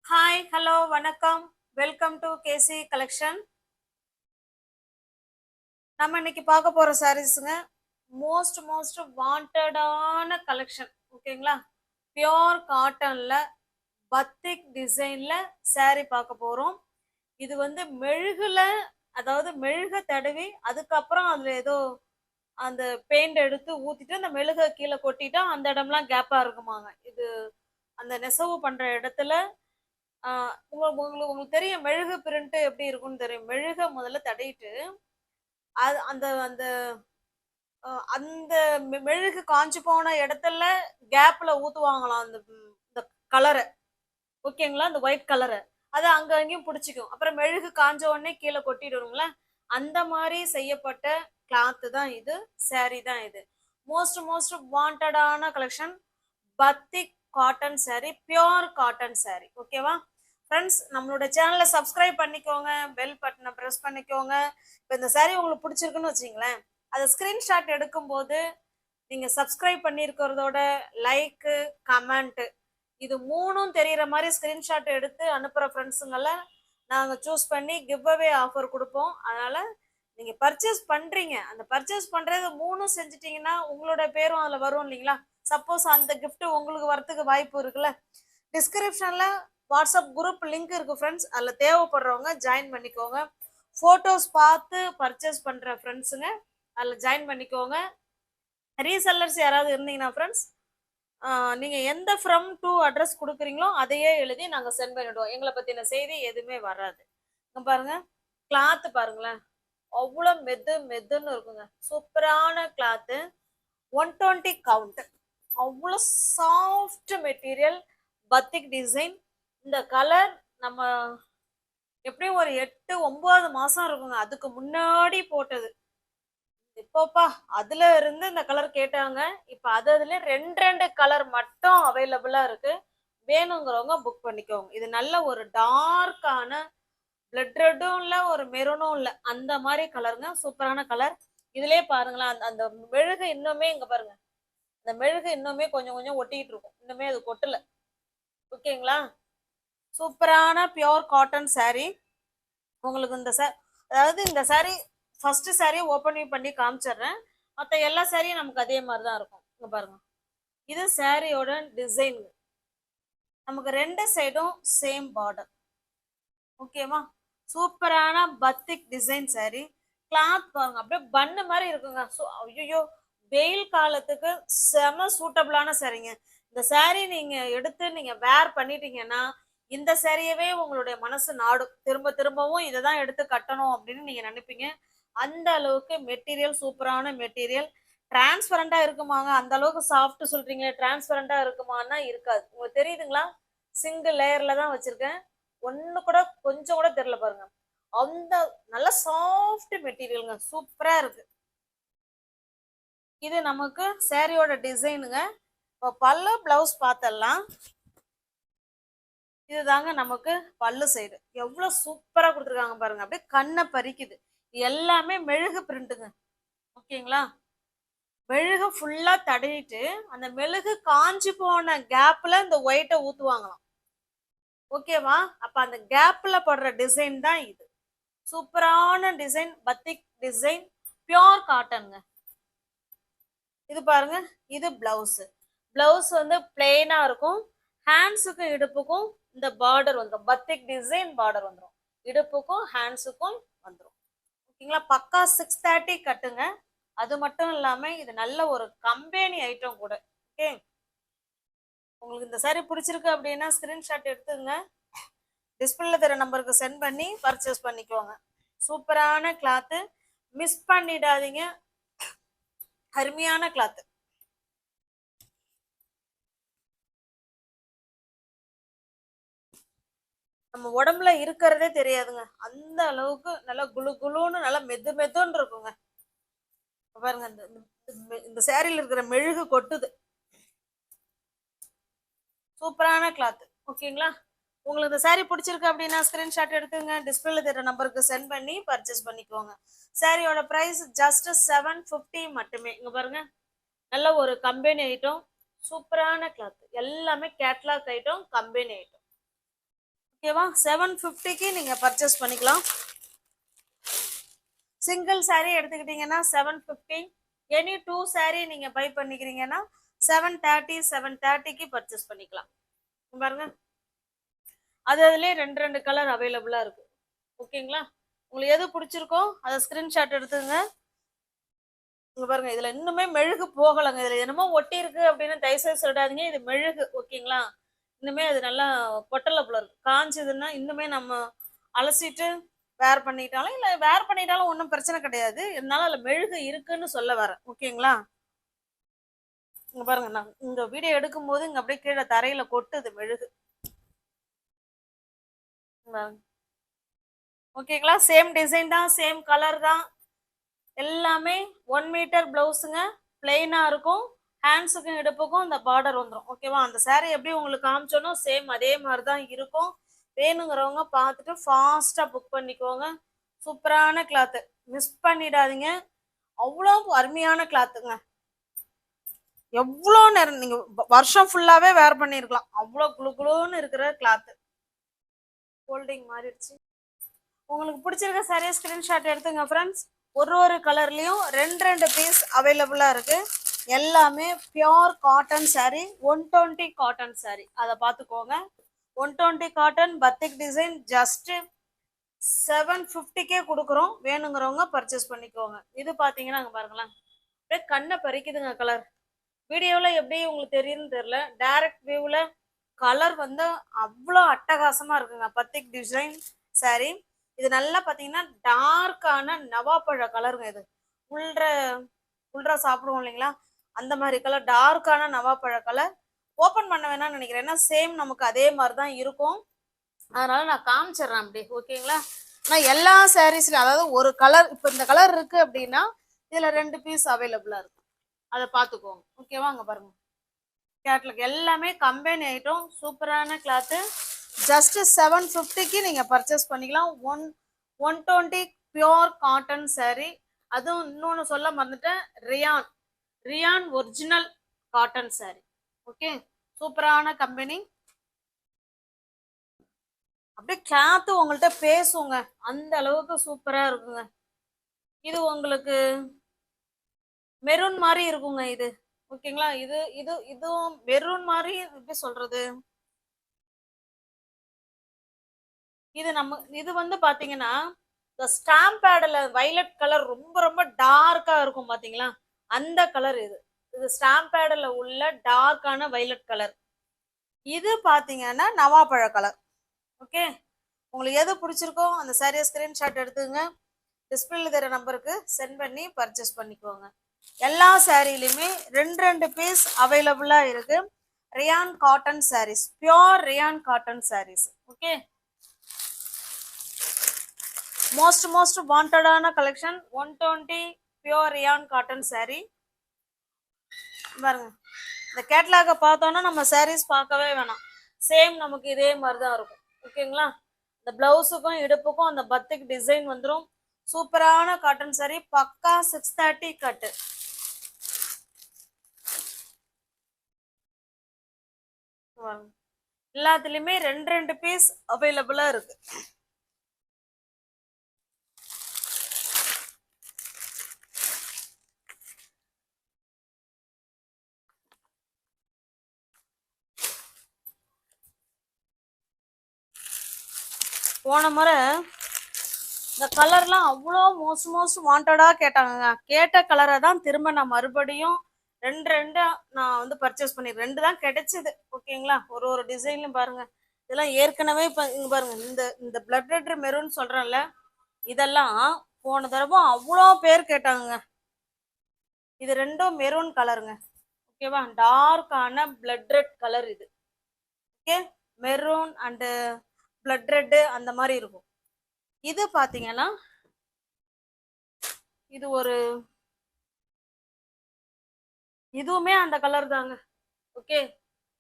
Hi hello வணக்கம். Welcome to KC collection. நம்ம இன்னைக்கு பார்க்க போற சாரீஸுங்க மோஸ்ட் வாண்டடான கலெக்ஷன். ஓகேங்களா? பியோர் காட்டன்ல பத்திக் டிசைன்ல saree பார்க்க போறோம். இது வந்து மெழுகுல, அதாவது மெழுக தடவி அதுக்கப்புறம் அதுல ஏதோ அந்த பெயிண்ட் எடுத்து ஊத்திட்டு அந்த மெழுக கீழே கொட்டிட்டா அந்த இடம்லாம் கேப்பா இருக்குமாங்க. இது அந்த நெசவு பண்ற இடத்துல உங்களுக்கு தெரியும் மெழுகு பிரிண்ட் எப்படி இருக்கும்னு தெரியும். மெழுக முதல்ல தடவிட்டு அது அந்த அந்த அந்த மெழுகு காஞ்சு போன இடத்துல கேப்ல ஊத்துவாங்களாம் இந்த கலரை. ஓகேங்களா? அந்த ஒயிட் கலரை அது அங்க அங்கேயும் பிடிச்சிக்கும். அப்புறம் மெழுகு காஞ்ச உடனே கீழே கொட்டிடுங்களா. அந்த மாதிரி செய்யப்பட்ட கிளாத் தான் இது, saree தான் இது. மோஸ்ட் வாண்டடான collection batik cotton saree, pure cotton saree. ஓகேவா ஃப்ரெண்ட்ஸ்? நம்மளோட சேனலை சப்ஸ்கிரைப் பண்ணிக்கோங்க, பெல் பட்டனை ப்ரெஸ் பண்ணிக்கோங்க. இப்போ இந்த saree உங்களுக்கு பிடிச்சிருக்குன்னு வச்சிங்களேன், அதை ஸ்கிரீன்ஷாட் எடுக்கும்போது நீங்க சப்ஸ்கிரைப் பண்ணியிருக்கிறதோட லைக்கு, கமெண்ட் இது மூணும் தெரியற மாதிரி ஸ்கிரீன்ஷாட் எடுத்து அனுப்புற ஃப்ரெண்ட்ஸுங்களை நாங்க சூஸ் பண்ணி கிவ் அவே ஆஃபர் கொடுப்போம். அதனால நீங்க பர்ச்சேஸ் பண்றீங்க, அந்த பர்ச்சேஸ் பண்றது மூணும் செஞ்சுட்டீங்கன்னா உங்களோட பேரும் அதுல வரும் இல்லைங்களா? சப்போஸ் அந்த gift உங்களுக்கு வரத்துக்கு வாய்ப்பு இருக்குல்ல. டிஸ்கிரிப்ஷன்ல வாட்ஸ்அப் குரூப் லிங்க் இருக்கு ஃப்ரெண்ட்ஸ், அதுல தேவைப்படுறவங்க ஜாயின் பண்ணிக்கோங்க. போட்டோஸ் பார்த்து பர்ச்சேஸ் பண்ற ஃப்ரெண்ட்ஸுங்க அதுல ஜாயின் பண்ணிக்கோங்க. ரீசெல்லர்ஸ் யாராவது இருந்தீங்கன்னா ஃப்ரெண்ட்ஸ், நீங்க எந்த ஃப்ரம் டு அட்ரஸ் கொடுக்குறீங்களோ அதையே எழுதி நாங்க சென்ட் பண்ணிடுவோம். எங்களை பத்தின செய்தி எதுவுமே வராது. பாருங்க கிளாத் பாருங்களேன், அவ்வளோ மெதுன்னு இருக்குங்க. சூப்பரான கிளாத்து, 120 கவுண்ட், அவ்வளோ சாஃப்ட் மெட்டீரியல், பத்திக் டிசைன். இந்த கலர் நம்ம எப்படியும் ஒரு 8-9 மாசம் இருக்குங்க அதுக்கு முன்னாடி போட்டது. இப்போப்பா அதுல இருந்து இந்த கலர் கேட்டாங்க. இப்ப அதுல ரெண்டு கலர் மட்டும் அவைலபிளா இருக்கு. வேணுங்கிறவங்க புக் பண்ணிக்கோங்க. இது நல்ல ஒரு டார்க்கான பிளட் ரெட்டும் இல்ல, ஒரு மெரூனும் இல்ல, அந்த மாதிரி கலருங்க. சூப்பரான கலர். இதுலயே பாருங்களேன், அந்த அந்த மெழுகு இன்னுமே இங்க பாருங்க, அந்த மெழுகு இன்னுமே கொஞ்சம் ஒட்டிட்டு இருக்கும், இன்னுமே அது கொட்டல. ஓகேங்களா? சூப்பரான பியோர் காட்டன் saree. உங்களுக்கு இந்த அதாவது இந்த saree ஃபர்ஸ்ட் saree ஓப்பன் பண்ணி காமிச்சிடுறேன். மற்ற எல்லா சாரியும் நமக்கு அதே மாதிரி தான் இருக்கும். இங்க பாருங்க, இது சாரியோட டிசைன். நமக்கு ரெண்டு சைடும் சேம் பார்டர். ஓகேவா? சூப்பரான பத்திக் டிசைன் saree. கிளாத் பாருங்க, அப்படியே பண்ணு மாதிரி இருக்குங்க. ஐயோ, வெயில் காலத்துக்கு செம சூட்டபிளான சாரீங்க. இந்த saree நீங்க எடுத்து நீங்க வேர் பண்ணிட்டீங்கன்னா இந்த சாரியவே உங்களுடைய மனசு நாடும். திரும்பவும் இதை தான் எடுத்து கட்டணும் அப்படின்னு நீங்க நினைப்பீங்க. அந்த அளவுக்கு மெட்டீரியல் சூப்பரான மெட்டீரியல். டிரான்ஸ்பரண்டா இருக்குமாங்க? அந்த அளவுக்கு சாஃப்ட் சொல்றீங்களே, டிரான்ஸ்பரண்டா இருக்குமான்னா இருக்காது. உங்களுக்கு தெரியுதுங்களா? சிங்கிள் லேயர்ல தான் வச்சிருக்கேன். ஒண்ணு கூட கொஞ்சம் கூட தெரியல பாருங்க. அந்த நல்ல சாஃப்ட் மெட்டீரியலுங்க, சூப்பரா இருக்கு. இது நமக்கு சாரியோட டிசைனுங்க. இப்போ பல்லு பிளவுஸ் பார்த்தலாம். இதுதாங்க நமக்கு பல்லு சைடு. எவ்வளவு சூப்பரா கொடுத்துருக்காங்க பாருங்க, அப்படியே கண்ணை பறிக்குது. எல்லாமே மெழுகு பிரிண்ட்டுங்க. ஓகேங்களா? மெழுகு ஃபுல்லா தடவிட்டு அந்த மெழுகு காஞ்சி போன கேப்ல இந்த ஒயிட்டை ஊத்துவாங்களாம். ஓகேவா? அப்ப அந்த கேப்ல போடுற டிசைன் தான் இது. சூப்பரான டிசைன், பத்திக் டிசைன், பியோர் காட்டனுங்க. இது பாருங்க, இது பிளவுஸ். பிளவுஸ் வந்து பிளெயினா இருக்கும். ஹேண்ட்ஸுக்கும் இடுப்புக்கும் இந்த பார்டர் வந்துடும், பத்திக் டிசைன் பார்டர் வந்துடும். இடுப்புக்கும் ஹேண்ட்ஸுக்கும் வந்துடும். ஓகேங்களா? பக்கா 630 கட்டுங்க. அது மட்டும் இல்லாம இது நல்ல ஒரு கம்பெனி ஐட்டம் கூட. ஓகே, உங்களுக்கு இந்த சாரி பிடிச்சிருக்கு அப்படின்னா ஸ்கிரீன்ஷாட் எடுத்துங்க, டிஸ்பிளேல தர நம்பருக்கு சென்ட் பண்ணி பர்ச்சேஸ் பண்ணிக்கோங்க. சூப்பரான கிளாத்து, மிஸ் பண்ணிடாதீங்க. அருமையான கிளாத்து. நம்ம உடம்புல இருக்கிறதே தெரியாதுங்க, அந்த அளவுக்கு நல்லா குளு குளுன்னு நல்லா மெதுன்னு இருக்குங்க. பாருங்க, இந்த சேரீல இருக்கிற மெழுகு கொட்டுது. சூப்பரான கிளாத். ஓகேங்களா? உங்களுக்கு இந்த சாரி பிடிச்சிருக்கு அப்படின்னா ஸ்கிரீன்ஷாட் எடுத்துங்க, டிஸ்பிளேல தெரிய நம்பருக்கு சென்ட் பண்ணி பர்ச்சேஸ் பண்ணிக்கோங்க. சாரியோட பிரைஸ் ஜஸ்ட் 750 மட்டுமே. இங்க பாருங்க, நல்ல ஒரு கம்பெனி ஐட்டம், சூப்பரான கிளாத், எல்லாமே கேட்லாக் ஐட்டம், கம்பெனி ஐட்டம். ஓகேவா? 750க்கு நீங்க பர்ச்சேஸ் பண்ணிக்கலாம். சிங்கிள் saree எடுத்துக்கிட்டீங்கன்னா 750. எனி 2 saree நீங்க பை பண்ணிக்கிறீங்கன்னா 730க்கு பர்ச்சேஸ் பண்ணிக்கலாம். பாருங்க, அதுலயே ரெண்டு கலர் அவைலபிளா இருக்கு. ஓகேங்களா? உங்களுக்கு எது பிடிச்சிருக்கோ அதை ஸ்கிரீன்ஷாட் எடுத்துங்க. இங்க பாருங்க, இதுல இன்னுமே மெழுகு போகலைங்க. இதுல என்னமோ ஒட்டி இருக்கு அப்படின்னு தயவுசெய்து சொல்லிடாதீங்க. இது மெழுகு. ஓகேங்களா? இன்னுமே அது நல்லா பொட்டல போல இருக்கு. காஞ்சதுன்னா இன்னுமே நம்ம அலசிட்டு வேர் பண்ணிட்டாலும் இல்ல, வேர் பண்ணிட்டாலும் ஒன்றும் பிரச்சனை கிடையாது. இருந்தாலும் அதுல மெழுகு இருக்குன்னு சொல்ல வரேன். ஓகேங்களா? இங்க பாருங்க, நான் இந்த வீடியோ எடுக்கும் போது இங்க அப்படியே கீழே தரையில கொட்டுது மெழுகு. ஓகேங்களா? சேம் டிசைன் தான், சேம் கலர் தான். எல்லாமே 1 மீட்டர் பிளவுஸுங்க. பிளெயினா இருக்கும். ஹேண்ட்ஸுக்கும் இடுப்புக்கும் இந்த பார்டர் வந்துடும். ஓகேவா? அந்த saree எப்படி உங்களுக்கு காமிச்சோனோ சேம் அதே மாதிரி தான் இருக்கும். வேணுங்கிறவங்க பார்த்துட்டு ஃபாஸ்டா புக் பண்ணிக்கோங்க. சூப்பரான கிளாத்து, மிஸ் பண்ணிடாதீங்க. அவ்வளோ அருமையான கிளாத்துங்க. எவ்வளோ நேரம் நீங்க வருஷம் ஃபுல்லாவே வேர் பண்ணிருக்கலாம். அவ்வளோ குளு குளுன்னு இருக்கிற கிளாத்து. ஹோல்டிங் மாறிடுச்சு. உங்களுக்கு பிடிச்சிருக்க சாரியை ஸ்கிரீன்ஷாட் எடுத்துங்க ஃப்ரெண்ட்ஸ். ஒரு கலர்லயும் ரெண்டு பீஸ் அவைலபிளா இருக்கு. எல்லாமே pure cotton saree, 120 cotton saree. அதை பார்த்துக்கோங்க. 120 காட்டன் பத்திக் டிசைன் ஜஸ்ட் 750க்கே கொடுக்குறோம். வேணுங்கிறவங்க பர்ச்சேஸ் பண்ணிக்கோங்க. இது பார்த்தீங்கன்னா அங்கே பாருங்களேன், அப்படியே கண்ணை பறிக்குதுங்க கலர். வீடியோவில் எப்படி உங்களுக்கு தெரியுதுன்னு தெரியல, டைரக்ட் வியூவில் கலர் வந்து அவ்வளோ அட்டகாசமா இருக்குங்க. பத்திக் டிசைன் saree. இது நல்லா பார்த்தீங்கன்னா டார்க்கான நவாப்பழ கலருங்க. இது உள்ற சாப்பிடுவோம் இல்லைங்களா, அந்த மாதிரி கலர், டார்க்கான நவாப்பழ கலர். ஓப்பன் பண்ண வேணாம்னு நினைக்கிறேன், ஏன்னா சேம் நமக்கு அதே மாதிரி தான் இருக்கும். அதனால நான் காமிச்சிடுறேன் அப்படி. ஓகேங்களா? நான் எல்லா சாரீஸ்லையும், அதாவது ஒரு கலர், இப்போ இந்த கலர் இருக்கு அப்படின்னா இதில் 2 பீஸ் அவைலபிளாக இருக்கு. அதை பார்த்துக்கோங்க. ஓகேவா? அங்கே பாருங்க, கேட்லாக் எல்லாமே கம்பெனி ஐட்டம். சூப்பரான கிளாத்து. ஜஸ்ட் 750க்கு நீங்க பர்ச்சேஸ் பண்ணிக்கலாம். 120 பியோர் காட்டன் saree. அதுவும் இன்னொன்று சொல்ல மறந்துட்டேன், rayon original cotton saree. Okay, சூப்பரான கம்பெனி. அப்படியே கிளாத்து உங்கள்கிட்ட பேசுங்க, அந்த அளவுக்கு சூப்பரா இருக்குங்க. இது உங்களுக்கு மெரூன் மாதிரி இருக்குங்க இது. ஓகேங்களா? இதுவும் மெரூன் மாதிரி, எப்படி சொல்றது, இது வந்து பாத்தீங்கன்னா இந்த ஸ்டாம்ப் பேட்ல வைலட் கலர் ரொம்ப ரொம்ப டார்க்கா இருக்கும் பாத்தீங்களா, அந்த கலர் இது. இது ஸ்டாம்ப் பேட்ல உள்ள டார்க்கான வைலட் கலர். இது பாத்தீங்கன்னா நவாப்பழ கலர். ஓகே, உங்களுக்கு எது பிடிச்சிருக்கோ அந்த சாரியை ஸ்கிரீன்ஷாட் எடுத்துங்க. டிஸ்பிளேல தர நம்பருக்கு சென்ட் பண்ணி பர்ச்சேஸ் பண்ணிக்கோங்க. எல்லா சாரிலையுமே 2 பீஸ் அவைலபிளா இருக்கு. Rayon cotton sarees, pure rayon cotton sarees. Okay, most வாண்டடான collection 120 pure rayon cotton saree. பாருங்க, இந்த கேட்லாக பார்த்தோன்னா நம்ம sarees பார்க்கவே வேணாம், சேம் நமக்கு இதே மாதிரி தான் இருக்கும். ஓகேங்களா? இந்த பிளவுஸுக்கும் இடுப்புக்கும் அந்த பத்திக் டிசைன் வந்துடும். சூப்பரான காட்டன் saree, பக்கா 630 கட்டு. எல்லாத்துலயுமே 2 பீஸ் அவைலபிளா இருக்கு. போன முறை இந்த கலர்லாம் அவ்வளோ மோஸ்ட் வாண்டடா கேட்டாங்க. கேட்ட கலரை தான் திரும்ப நான் மறுபடியும் ரெண்டு நான் வந்து பர்ச்சேஸ் பண்ணி 2 தான் கிடைச்சிது. ஓகேங்களா? ஒரு டிசைன்லையும் பாருங்க, இதெல்லாம் ஏற்கனவே இப்போ இங்க பாருங்க, இந்த பிளட் ரெட் மெரூன் சொல்றேன்ல, இதெல்லாம் போன தடவை அவ்வளோ பேர் கேட்டாங்க. இது 2ம் மெரூன் கலருங்க. ஓகேவா? டார்க்கான பிளட் ரெட் கலர் இது. Okay, maroon and blood red அந்த மாதிரி இருக்கும். இது பாத்தீங்கன்னா இது இதுவுமே அந்த கலர் தாங்க. ஓகே,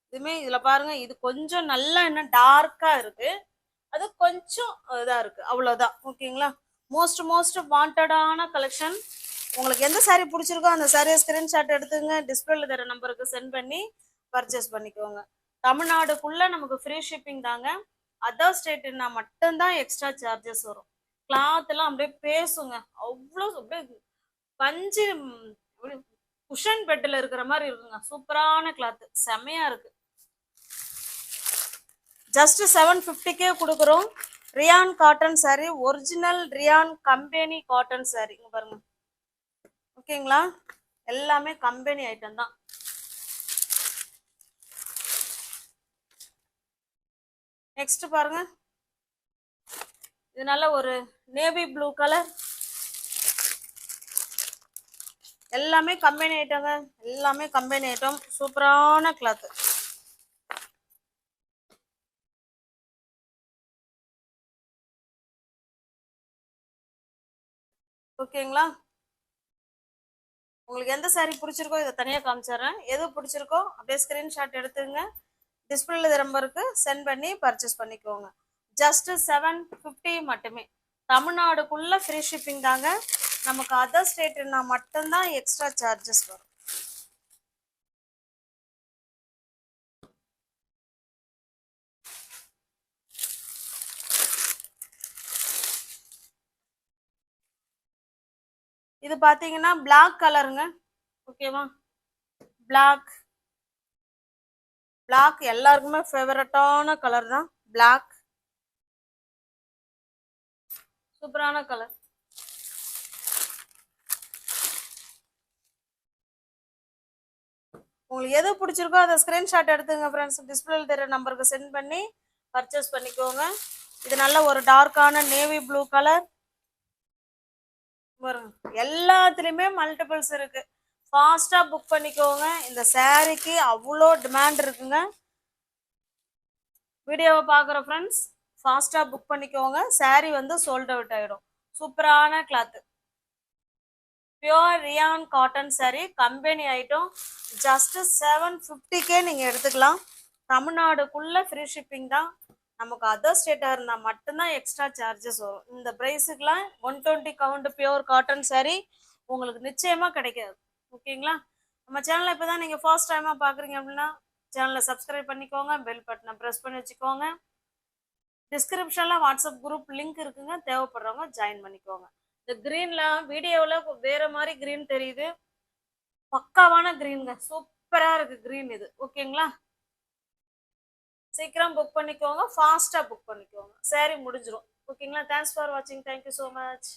இதுமே இதுல பாருங்க, இது கொஞ்சம் நல்லா என்ன டார்க்கா இருக்கு, அது கொஞ்சம் இதா இருக்கு, அவ்வளவுதான். ஓகேங்களா? மோஸ்ட் வாண்டடான கலெக்ஷன். உங்களுக்கு எந்த சாரீ பிடிச்சிருக்கோ அந்த சாரியை ஸ்கிரீன்ஷாட் எடுத்துங்க. டிஸ்பிளேல தர நம்பருக்கு சென்ட் பண்ணி பர்ச்சேஸ் பண்ணிக்கோங்க. தமிழ்நாடுக்குள்ள நமக்கு ஃப்ரீ ஷிப்பிங் தாங்க. அதர் ஸ்டேட்னா மட்டும்தான் எக்ஸ்ட்ரா சார்ஜஸ் வரும். கிளாத் எல்லாம் அப்படியே பேசுங்க, அவ்வளோ அப்படியே பஞ்சு குஷன் பெட்ல இருக்கிற மாதிரி இருக்குங்க. சூப்பரான கிளாத், செமையா இருக்கு. ஜஸ்ட் 750 கொடுக்குறோம். Rayon cotton saree, original rayon company cotton saree. இங்க பாருங்க, ஓகேங்களா? எல்லாமே கம்பெனி ஐட்டம் தான். நெக்ஸ்ட் பாருங்க, இது நல்ல ஒரு நேவி ப்ளூ கலர். எல்லாமே கம்பெனி ஐட்டங்க, எல்லாமே கம்பெனி ஐட்டம். சூப்பரான கிளாத். ஓகேங்களா? உங்களுக்கு எந்த சாரி பிடிச்சிருக்கோ இதை தனியாக காமிச்சிடுறேன். எது பிடிச்சிருக்கோ அப்படியே ஸ்கிரீன்ஷாட் எடுத்துங்க, டிஸ்பிளேல நம்பருக்கு சென்ட் பண்ணி பர்ச்சேஸ் பண்ணிக்கோங்க. ஜஸ்ட் 750 மட்டுமே. தமிழ்நாடுக்குள்ள ஃப்ரீ ஷிப்பிங் தாங்க. நமக்கு அதர் ஸ்டேட்னா மட்டும்தான் எக்ஸ்ட்ரா சார்ஜஸ் வரும். இது பாத்தீங்கன்னா பிளாக் கலருங்க, ஓகேவா? பிளாக் பிளாக் எல்லாருக்குமே ஃபேவரட்டான கலர் தான் பிளாக். சூப்பரான கலர். உங்களுக்கு எது பிடிச்சிருக்கோ அதை ஸ்கிரீன்ஷாட் எடுத்துங்க ஃப்ரெண்ட்ஸ், டிஸ்பிளேல தெரிய நம்பருக்கு சென்ட் பண்ணி பர்ச்சேஸ் பண்ணிக்கோங்க. இது நல்ல ஒரு டார்க்கான நேவி ப்ளூ கலர். எல்லாத்துலயுமே மல்டிபிள்ஸ் இருக்கு. ஃபாஸ்டா புக் பண்ணிக்கோங்க. இந்த சாரிக்கு அவ்வளோ டிமாண்ட் இருக்குங்க. வீடியோவை பார்க்குற ஃப்ரெண்ட்ஸ் ஃபாஸ்டா புக் பண்ணிக்கோங்க. சாரி வந்து சோல்ட் அவுட் ஆயிடும். சூப்பரான cloth, pure rayon cotton sorry, company item. Just 750 நீங்க எடுத்துக்கலாம். தமிழ்நாடுக்குள்ள ஃப்ரீ ஷிப்பிங் தான். நமக்கு அதர் ஸ்டேட்டா இருந்தா மட்டும்தான் எக்ஸ்ட்ரா சார்ஜஸ் வரும். இந்த பிரைஸுக்குலாம் 120 கவுண்ட் பியோர் காட்டன் சாரி உங்களுக்கு நிச்சயமா கிடைக்காது. ஓகேங்களா? நம்ம சேனலை இப்போதான் நீங்க ஃபர்ஸ்ட் டைமா பாக்குறீங்க அப்படின்னா சேனலை சப்ஸ்கிரைப் பண்ணிக்கோங்க, பெல் பட்டனை ப்ரெஸ் பண்ணி வச்சுக்கோங்க. டிஸ்கிரிப்ஷன்ல வாட்ஸ்அப் குரூப் லிங்க் இருக்குங்க, தேவைப்படுறவங்க ஜாயின் பண்ணிக்கோங்க. இந்த கிரீன்ல வீடியோவில் வேற மாதிரி கிரீன் தெரியுது, பக்காவான கிரீனுங்க, சூப்பரா இருக்கு கிரீன் இது. ஓகேங்களா? சீக்கிரம் புக் பண்ணிக்கோங்க, ஃபாஸ்டா புக் பண்ணிக்கோங்க, சாரி முடிஞ்சிடும். ஓகேங்களா? தேங்க்ஸ் ஃபார் வாட்சிங். Thank you so much.